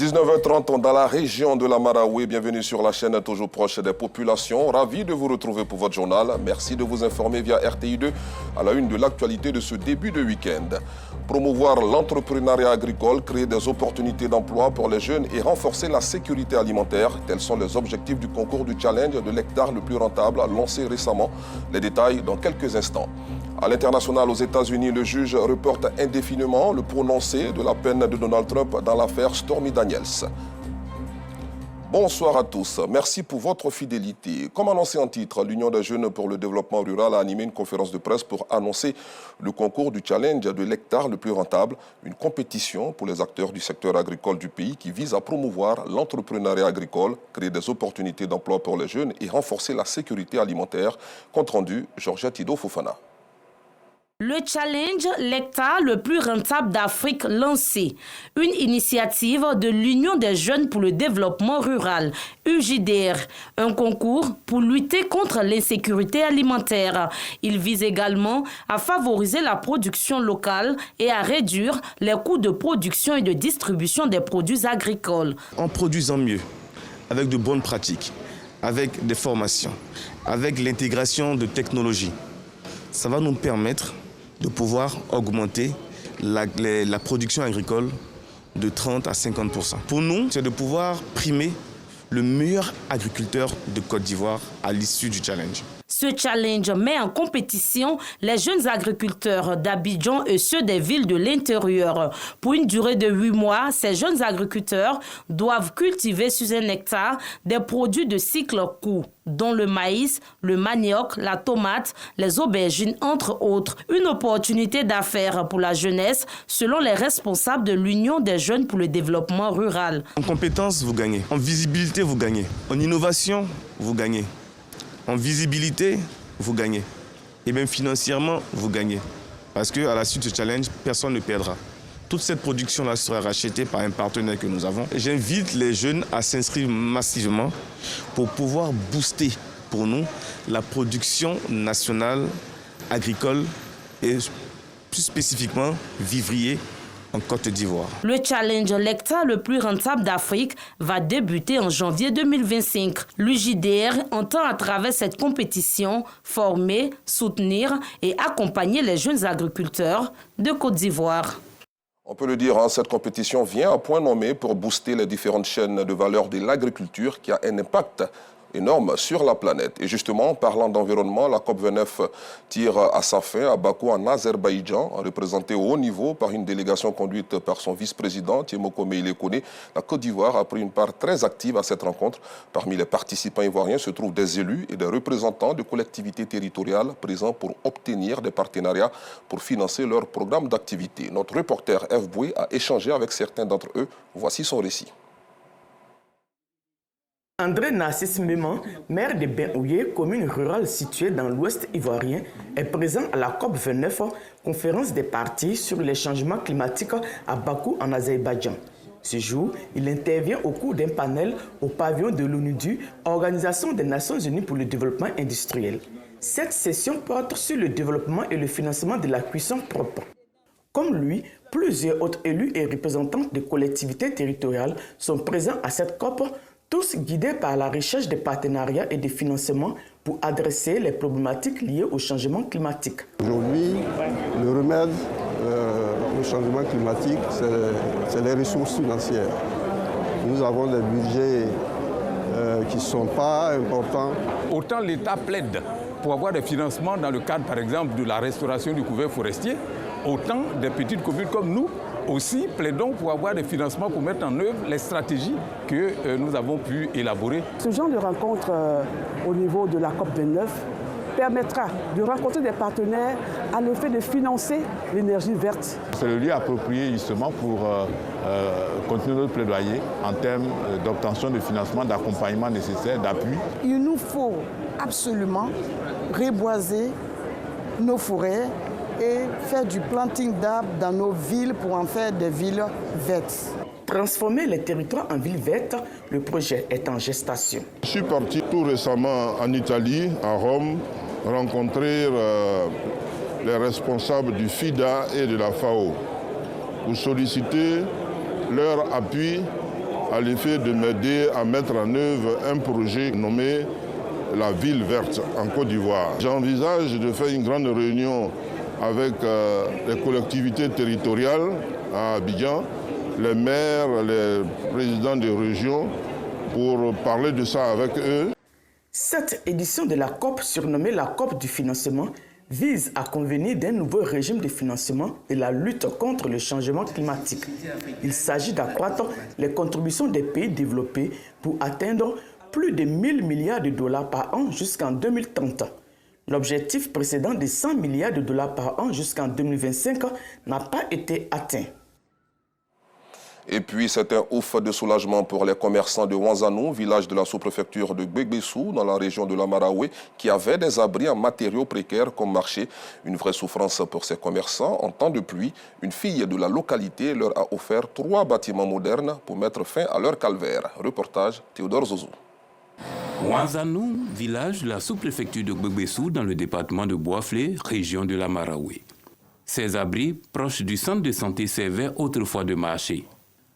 19h30 dans la région de la Marawi. Bienvenue sur la chaîne toujours proche des populations. Ravi de vous retrouver pour votre journal. Merci de vous informer via RTI2 à la une de l'actualité de ce début de week-end. Promouvoir l'entrepreneuriat agricole, créer des opportunités d'emploi pour les jeunes et renforcer la sécurité alimentaire. Tels sont les objectifs du concours du challenge de l'hectare le plus rentable lancé récemment. Les détails dans quelques instants. À l'international, aux États-Unis, le juge reporte indéfiniment le prononcé de la peine de Donald Trump dans l'affaire Stormy Daniels. Bonsoir à tous. Merci pour votre fidélité. Comme annoncé en titre, l'Union des jeunes pour le développement rural a animé une conférence de presse pour annoncer le concours du challenge de l'hectare le plus rentable, une compétition pour les acteurs du secteur agricole du pays qui vise à promouvoir l'entrepreneuriat agricole, créer des opportunités d'emploi pour les jeunes et renforcer la sécurité alimentaire. Compte rendu, Georgette Ido Fofana. Le challenge, l'hectare le plus rentable d'Afrique lancé. Une initiative de l'Union des jeunes pour le développement rural, UJDR. Un concours pour lutter contre l'insécurité alimentaire. Il vise également à favoriser la production locale et à réduire les coûts de production et de distribution des produits agricoles. En produisant mieux, avec de bonnes pratiques, avec des formations, avec l'intégration de technologies, ça va nous permettre de pouvoir augmenter la production agricole de 30 à 50%. Pour nous, c'est de pouvoir primer le meilleur agriculteur de Côte d'Ivoire à l'issue du challenge. Ce challenge met en compétition les jeunes agriculteurs d'Abidjan et ceux des villes de l'intérieur. Pour une durée de 8 mois, ces jeunes agriculteurs doivent cultiver sur un hectare des produits de cycle court, dont le maïs, le manioc, la tomate, les aubergines, entre autres. Une opportunité d'affaires pour la jeunesse, selon les responsables de l'Union des jeunes pour le développement rural. En compétences, vous gagnez. En visibilité, vous gagnez. En innovation, vous gagnez. En visibilité, vous gagnez. Et même financièrement, vous gagnez. Parce qu'à la suite de ce challenge, personne ne perdra. Toute cette production-là sera rachetée par un partenaire que nous avons. J'invite les jeunes à s'inscrire massivement pour pouvoir booster pour nous la production nationale agricole et plus spécifiquement vivrier en Côte d'Ivoire. Le challenge l'hectare le plus rentable d'Afrique va débuter en janvier 2025. L'UJDR entend à travers cette compétition former, soutenir et accompagner les jeunes agriculteurs de Côte d'Ivoire. On peut le dire, cette compétition vient à point nommé pour booster les différentes chaînes de valeur de l'agriculture qui a un impact énorme sur la planète. Et justement, parlant d'environnement, la COP29 tire à sa fin à Bakou en Azerbaïdjan, représentée au haut niveau par une délégation conduite par son vice-président, Thiemoko Meïle Koné. La Côte d'Ivoire a pris une part très active à cette rencontre. Parmi les participants ivoiriens se trouvent des élus et des représentants de collectivités territoriales présents pour obtenir des partenariats pour financer leur programme d'activité. Notre reporter F. Boué a échangé avec certains d'entre eux. Voici son récit. André Narcisse Méman, maire de Benouye, commune rurale située dans l'ouest ivoirien, est présent à la COP29, conférence des parties sur les changements climatiques à Bakou en Azerbaïdjan. Ce jour, il intervient au cours d'un panel au pavillon de l'ONUDU, Organisation des Nations Unies pour le développement industriel. Cette session porte sur le développement et le financement de la cuisson propre. Comme lui, plusieurs autres élus et représentants de collectivités territoriales sont présents à cette COP, tous guidés par la recherche de partenariats et de financements pour adresser les problématiques liées au changement climatique. Aujourd'hui, le remède au changement climatique, c'est les ressources financières. Nous avons des budgets qui ne sont pas importants. Autant l'État plaide pour avoir des financements dans le cadre, par exemple, de la restauration du couvert forestier, autant des petites communes comme nous aussi plaidons pour avoir des financements pour mettre en œuvre les stratégies que nous avons pu élaborer. Ce genre de rencontre au niveau de la COP29 permettra de rencontrer des partenaires à l'effet de financer l'énergie verte. C'est le lieu approprié justement pour continuer notre plaidoyer en termes d'obtention de financement, d'accompagnement nécessaire, d'appui. Il nous faut absolument reboiser nos forêts et faire du planting d'arbres dans nos villes pour en faire des villes vertes. Transformer les territoires en villes vertes, le projet est en gestation. Je suis parti tout récemment en Italie, à Rome, rencontrer les responsables du FIDA et de la FAO pour solliciter leur appui à l'effet de m'aider à mettre en œuvre un projet nommé la Ville verte en Côte d'Ivoire. J'envisage de faire une grande réunion avec les collectivités territoriales à Abidjan, les maires, les présidents des régions, pour parler de ça avec eux. Cette édition de la COP, surnommée la COP du financement, vise à convenir d'un nouveau régime de financement de la lutte contre le changement climatique. Il s'agit d'accroître les contributions des pays développés pour atteindre plus de 1000 milliards de dollars par an jusqu'en 2030. L'objectif précédent de 100 milliards de dollars par an jusqu'en 2025 n'a pas été atteint. Et puis, c'est un ouf de soulagement pour les commerçants de Wanzanou, village de la sous-préfecture de Gbegbesu, dans la région de la Maraoué, qui avaient des abris en matériaux précaires comme marché. Une vraie souffrance pour ces commerçants. En temps de pluie, une fille de la localité leur a offert 3 bâtiments modernes pour mettre fin à leur calvaire. Reportage Théodore Zozou. Wanzanou, village de la sous-préfecture de Gbegbesu, dans le département de Boaflé, région de la Maraoué. Ces abris, proches du centre de santé, servaient autrefois de marché.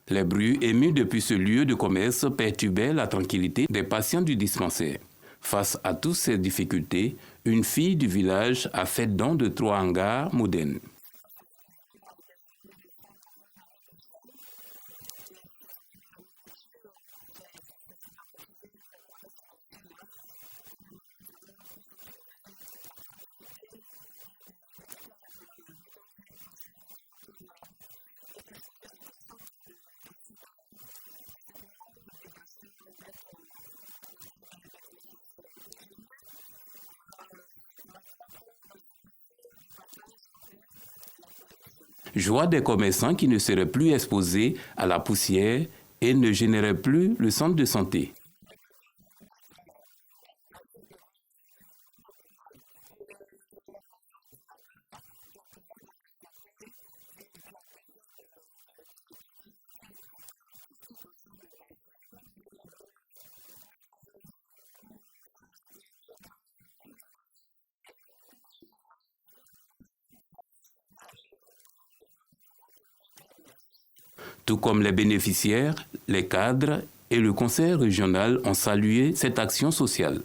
Les bruits émis depuis ce lieu de commerce perturbaient la tranquillité des patients du dispensaire. Face à toutes ces difficultés, une fille du village a fait don de 3 hangars modernes. Joie des commerçants qui ne seraient plus exposés à la poussière et ne généraient plus le centre de santé. Tout comme les bénéficiaires, les cadres et le conseil régional ont salué cette action sociale.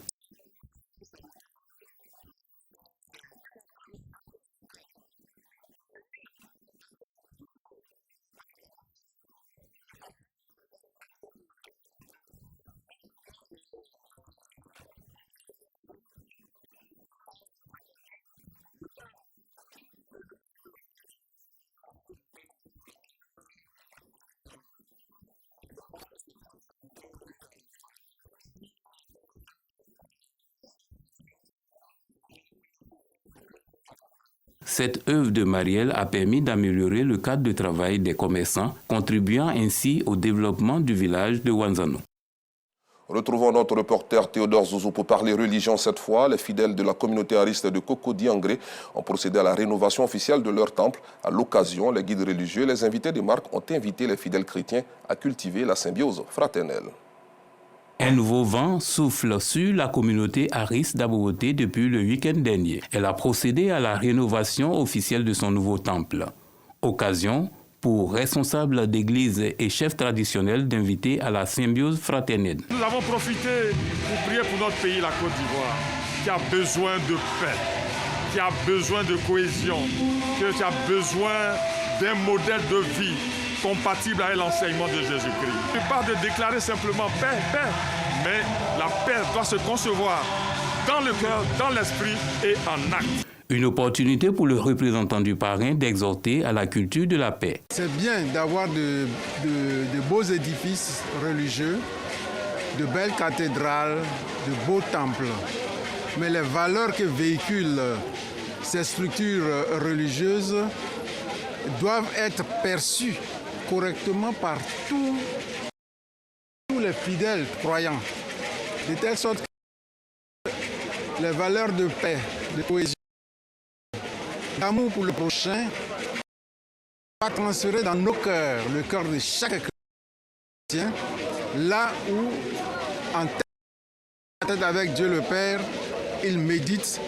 Cette œuvre de Marielle a permis d'améliorer le cadre de travail des commerçants, contribuant ainsi au développement du village de Wanzanou. Retrouvons notre reporter Théodore Zouzou pour parler religion cette fois. Les fidèles de la communauté ariste de Cocody-Angré ont procédé à la rénovation officielle de leur temple. À l'occasion, les guides religieux et les invités des marques ont invité les fidèles chrétiens à cultiver la symbiose fraternelle. Un nouveau vent souffle sur la communauté ariste d'Aboboté depuis le week-end dernier. Elle a procédé à la rénovation officielle de son nouveau temple. Occasion pour responsables d'église et chefs traditionnels d'inviter à la symbiose fraternelle. Nous avons profité pour prier pour notre pays, la Côte d'Ivoire, qui a besoin de paix, qui a besoin de cohésion, qui a besoin d'un modèle de vie compatible avec l'enseignement de Jésus-Christ. Il ne pas de déclarer simplement paix, paix, mais la paix doit se concevoir dans le cœur, dans l'esprit et en acte. Une opportunité pour le représentant du parrain d'exhorter à la culture de la paix. C'est bien d'avoir de beaux édifices religieux, de belles cathédrales, de beaux temples. Mais les valeurs que véhiculent ces structures religieuses doivent être perçues correctement par tous les fidèles croyants, de telle sorte que les valeurs de paix, de cohésion, d'amour pour le prochain va transférer dans nos cœurs, le cœur de chaque chrétien, là où, en tête avec Dieu le Père, il médite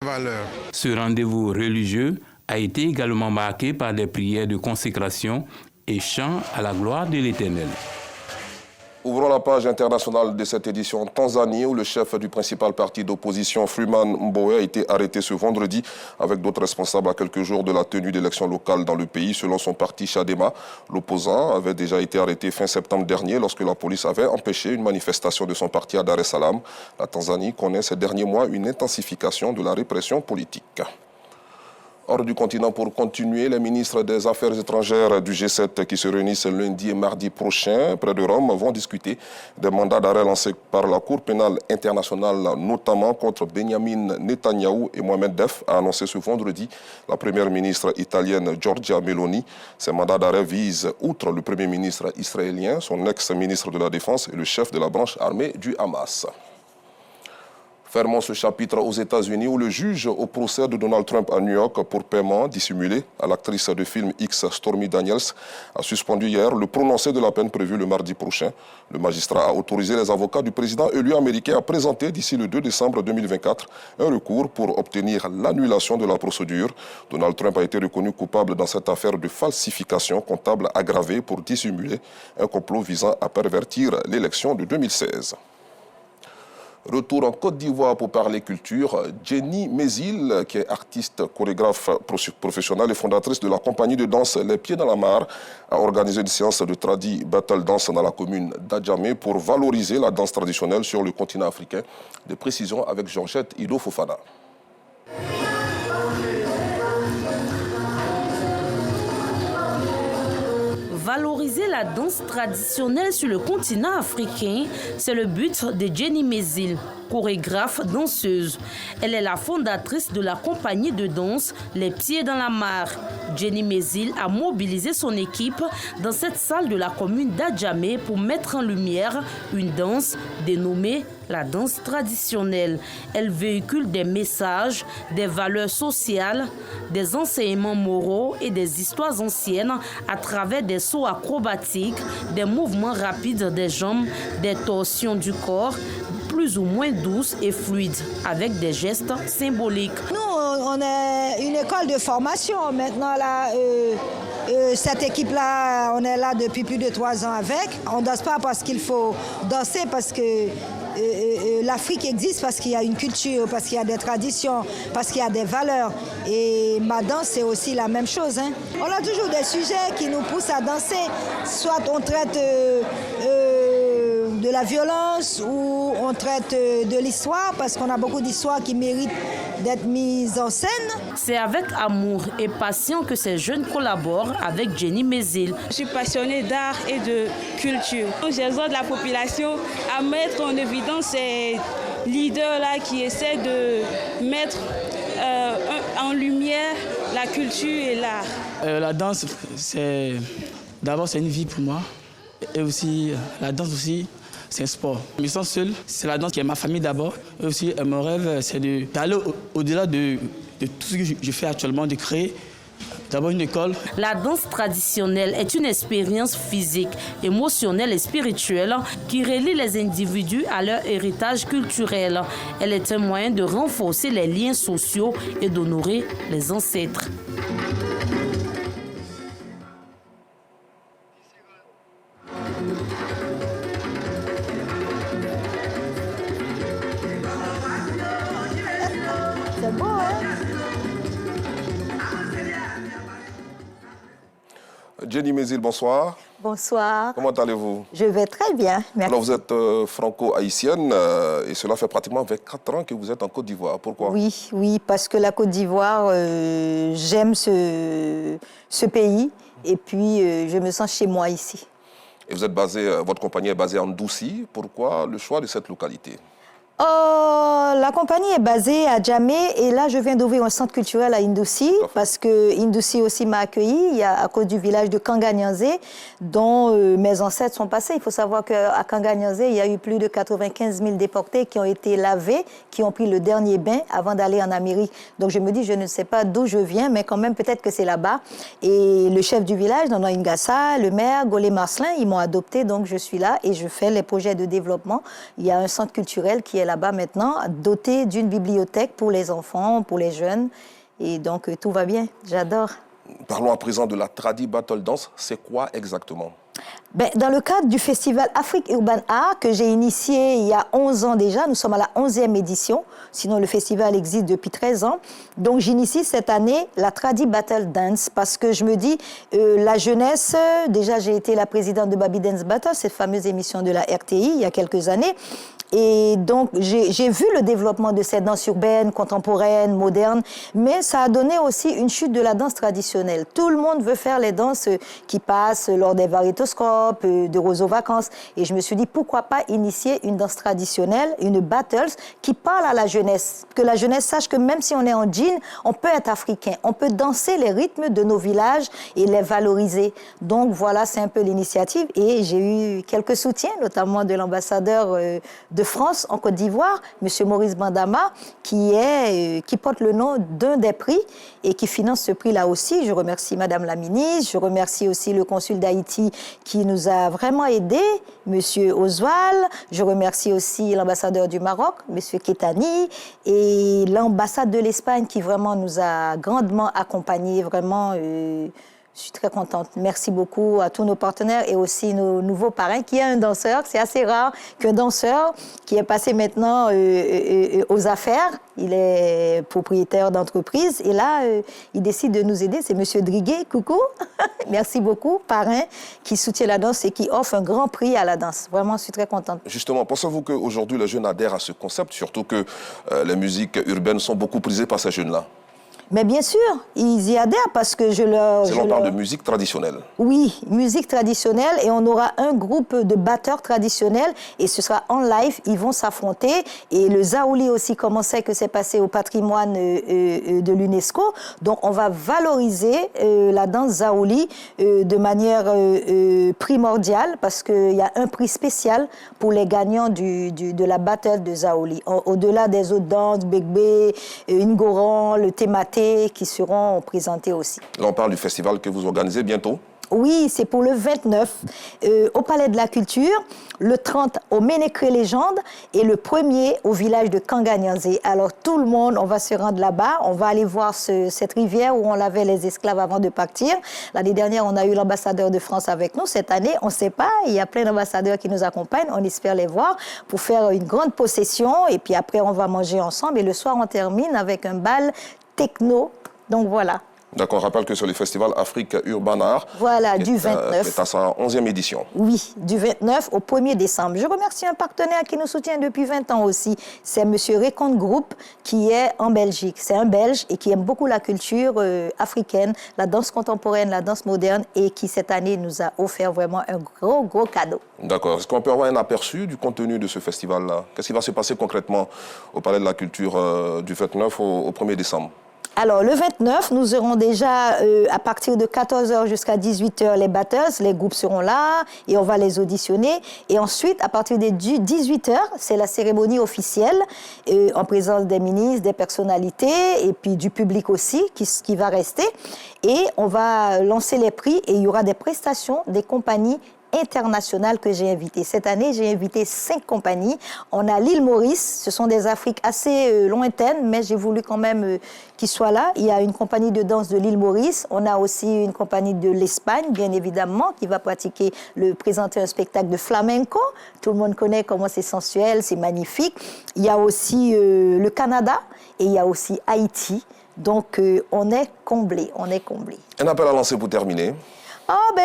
les valeurs. Ce rendez-vous religieux a été également marqué par des prières de consécration et chants à la gloire de l'Éternel. Ouvrons la page internationale de cette édition en Tanzanie, où le chef du principal parti d'opposition, Freeman Mbowe, a été arrêté ce vendredi avec d'autres responsables à quelques jours de la tenue d'élections locales dans le pays. Selon son parti Chadema, l'opposant avait déjà été arrêté fin septembre dernier lorsque la police avait empêché une manifestation de son parti à Dar es Salaam. La Tanzanie connaît ces derniers mois une intensification de la répression politique. Hors du continent pour continuer, les ministres des Affaires étrangères du G7 qui se réunissent lundi et mardi prochain près de Rome vont discuter des mandats d'arrêt lancés par la Cour pénale internationale, notamment contre Benjamin Netanyahou et Mohamed Def, a annoncé ce vendredi la première ministre italienne Giorgia Meloni. Ces mandats d'arrêt visent, outre le premier ministre israélien, son ex-ministre de la Défense et le chef de la branche armée du Hamas. Fermons ce chapitre aux États-Unis où le juge au procès de Donald Trump à New York pour paiement dissimulé à l'actrice de film X Stormy Daniels a suspendu hier le prononcé de la peine prévue le mardi prochain. Le magistrat a autorisé les avocats du président élu américain à présenter d'ici le 2 décembre 2024 un recours pour obtenir l'annulation de la procédure. Donald Trump a été reconnu coupable dans cette affaire de falsification comptable aggravée pour dissimuler un complot visant à pervertir l'élection de 2016. Retour en Côte d'Ivoire pour parler culture. Jenny Mézil, qui est artiste, chorégraphe professionnelle et fondatrice de la compagnie de danse Les Pieds dans la Mare, a organisé une séance de tradi battle dance dans la commune d'Adjamé pour valoriser la danse traditionnelle sur le continent africain. Des précisions avec Georgette Ido Fofana. Valoriser la danse traditionnelle sur le continent africain, c'est le but de Jenny Mézil, chorégraphe, danseuse. Elle est la fondatrice de la compagnie de danse Les Pieds dans la Mare. Jenny Mézil a mobilisé son équipe dans cette salle de la commune d'Adjamé pour mettre en lumière une danse dénommée la danse traditionnelle. Elle véhicule des messages, des valeurs sociales, des enseignements moraux et des histoires anciennes à travers des sauts acrobatiques, des mouvements rapides des jambes, des torsions du corps, plus ou moins douces et fluides, avec des gestes symboliques. Nous, on est une école de formation. Maintenant, là, cette équipe-là, on est là depuis plus de 3 ans avec. On ne danse pas parce qu'il faut danser, parce que l'Afrique existe, parce qu'il y a une culture, parce qu'il y a des traditions, parce qu'il y a des valeurs. Et ma danse, c'est aussi la même chose. Hein. On a toujours des sujets qui nous poussent à danser. Soit on traite de la violence ou on traite de l'histoire, parce qu'on a beaucoup d'histoires qui méritent d'être mises en scène. C'est avec amour et passion que ces jeunes collaborent avec Jenny Mézil. Je suis passionnée d'art et de culture. J'exhorte la population à mettre en évidence ces leaders-là qui essaient de mettre en lumière la culture et l'art. La danse, d'abord c'est une vie pour moi. Et aussi, la danse aussi, c'est un sport. Je me sens seul, c'est la danse qui est ma famille d'abord. Et aussi, mon rêve, c'est d'aller au-delà de tout ce que je fais actuellement, de créer d'abord une école. La danse traditionnelle est une expérience physique, émotionnelle et spirituelle qui relie les individus à leur héritage culturel. Elle est un moyen de renforcer les liens sociaux et d'honorer les ancêtres. C'est beau, hein? Jenny Mézil, bonsoir. Bonsoir. Comment allez-vous? Je vais très bien, merci. Alors vous êtes franco-haïtienne et cela fait pratiquement 24 ans que vous êtes en Côte d'Ivoire. Pourquoi? Oui, parce que la Côte d'Ivoire, j'aime ce pays et puis je me sens chez moi ici. Et vous êtes votre compagnie est basée en Douci. Pourquoi le choix de cette localité? La compagnie est basée à Djamé et là, je viens d'ouvrir un centre culturel à Indouci parce que Indouci aussi m'a accueilli à cause du village de Kanganyanzé dont mes ancêtres sont passés. Il faut savoir qu'à Kanganyanzé, il y a eu plus de 95 000 déportés qui ont été lavés, qui ont pris le dernier bain avant d'aller en Amérique. Donc je me dis, je ne sais pas d'où je viens, mais quand même, peut-être que c'est là-bas. Et le chef du village, Nana Ingassa, le maire, Golé Marcelin, ils m'ont adopté, donc je suis là et je fais les projets de développement. Il y a un centre culturel qui est là-bas maintenant, doté d'une bibliothèque pour les enfants, pour les jeunes. Et donc, tout va bien. J'adore. Parlons à présent de la Tradi Battle Dance. C'est quoi exactement? Dans le cadre du festival Afrique Urban Art que j'ai initié il y a 11 ans déjà, nous sommes à la 11e édition, sinon le festival existe depuis 13 ans. Donc j'initie cette année la Tradi Battle Dance parce que je me dis, la jeunesse, déjà j'ai été la présidente de Baby Dance Battle, cette fameuse émission de la RTI il y a quelques années. Et donc, j'ai vu le développement de cette danse urbaine, contemporaine, moderne, mais ça a donné aussi une chute de la danse traditionnelle. Tout le monde veut faire les danses qui passent lors des variétoscopes, de Rose aux vacances. Et je me suis dit, pourquoi pas initier une danse traditionnelle, une battles, qui parle à la jeunesse. Que la jeunesse sache que même si on est en jean, on peut être africain. On peut danser les rythmes de nos villages et les valoriser. Donc voilà, c'est un peu l'initiative. Et j'ai eu quelques soutiens, notamment de l'ambassadeur de France en Côte d'Ivoire, M. Maurice Bandama, qui porte le nom d'un des prix et qui finance ce prix-là aussi. Je remercie Madame la ministre, je remercie aussi le consul d'Haïti qui nous a vraiment aidés, M. Oswald, je remercie aussi l'ambassadeur du Maroc, M. Ketani, et l'ambassade de l'Espagne qui vraiment nous a grandement accompagnés, vraiment... Je suis très contente. Merci beaucoup à tous nos partenaires et aussi nos nouveaux parrains, qui est un danseur. C'est assez rare qu'un danseur qui est passé maintenant aux affaires, il est propriétaire d'entreprise et là, il décide de nous aider. C'est M. Driguet, coucou. Merci beaucoup, parrain, qui soutient la danse et qui offre un grand prix à la danse. Vraiment, je suis très contente. Justement, pensez-vous qu'aujourd'hui, les jeunes adhèrent à ce concept, surtout que les musiques urbaines sont beaucoup prisées par ces jeunes-là? Mais bien sûr, ils y adhèrent parce que je leur... On parle de musique traditionnelle. Oui, musique traditionnelle et on aura un groupe de batteurs traditionnels et ce sera en live, ils vont s'affronter. Et le Zaouli aussi, comment c'est que c'est passé au patrimoine de l'UNESCO. Donc on va valoriser la danse Zaouli de manière primordiale parce qu'il y a un prix spécial pour les gagnants de la battle de Zaouli. Au-delà des autres danses, Begbe, Ngoran, le Thématé, qui seront présentés aussi. Là, on parle du festival que vous organisez bientôt. Oui, c'est pour le 29 au Palais de la Culture, le 30 au Ménécré Légende et le 1er au village de Kanganyanzé. Alors tout le monde, on va se rendre là-bas, on va aller voir cette rivière où on lavait les esclaves avant de partir. L'année dernière, on a eu l'ambassadeur de France avec nous. Cette année, on ne sait pas, il y a plein d'ambassadeurs qui nous accompagnent, on espère les voir pour faire une grande possession et puis après on va manger ensemble et le soir on termine avec un bal techno. Donc voilà. D'accord, on rappelle que c'est le festival Afrique Urban Art. Voilà, du 29. C'est à sa 11e édition. Oui, du 29 au 1er décembre. Je remercie un partenaire qui nous soutient depuis 20 ans aussi. C'est M. Recon Group qui est en Belgique. C'est un Belge et qui aime beaucoup la culture africaine, la danse contemporaine, la danse moderne et qui cette année nous a offert vraiment un gros cadeau. D'accord. Est-ce qu'on peut avoir un aperçu du contenu de ce festival-là? Qu'est-ce qui va se passer concrètement au Palais de la Culture du 29 au 1er décembre? Alors, le 29, nous aurons déjà, à partir de 14h jusqu'à 18h, les batters, les groupes seront là et on va les auditionner. Et ensuite, à partir de 18h, c'est la cérémonie officielle en présence des ministres, des personnalités et puis du public aussi qui va rester. Et on va lancer les prix et il y aura des prestations des compagnies internationales que j'ai invitées. Cette année, j'ai invité 5 compagnies. On a l'île Maurice, ce sont des Afriques assez lointaines, mais j'ai voulu quand même qu'ils soient là. Il y a une compagnie de danse de l'île Maurice. On a aussi une compagnie de l'Espagne, bien évidemment, qui va présenter un spectacle de flamenco. Tout le monde connaît comment c'est sensuel, c'est magnifique. Il y a aussi le Canada et il y a aussi Haïti. Donc, on est comblés, Un appel à lancer pour terminer.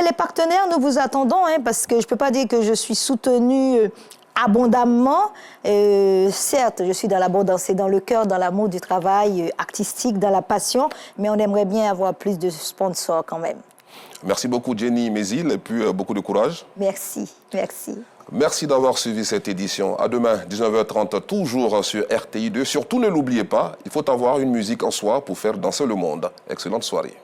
Les partenaires, nous vous attendons, parce que je ne peux pas dire que je suis soutenue abondamment. Certes, je suis dans l'abondance et dans le cœur, dans l'amour du travail artistique, dans la passion, mais on aimerait bien avoir plus de sponsors quand même. Merci beaucoup, Jenny Mézil, et puis beaucoup de courage. Merci. Merci d'avoir suivi cette édition. À demain, 19h30, toujours sur RTI2. Surtout, ne l'oubliez pas, il faut avoir une musique en soi pour faire danser le monde. Excellente soirée.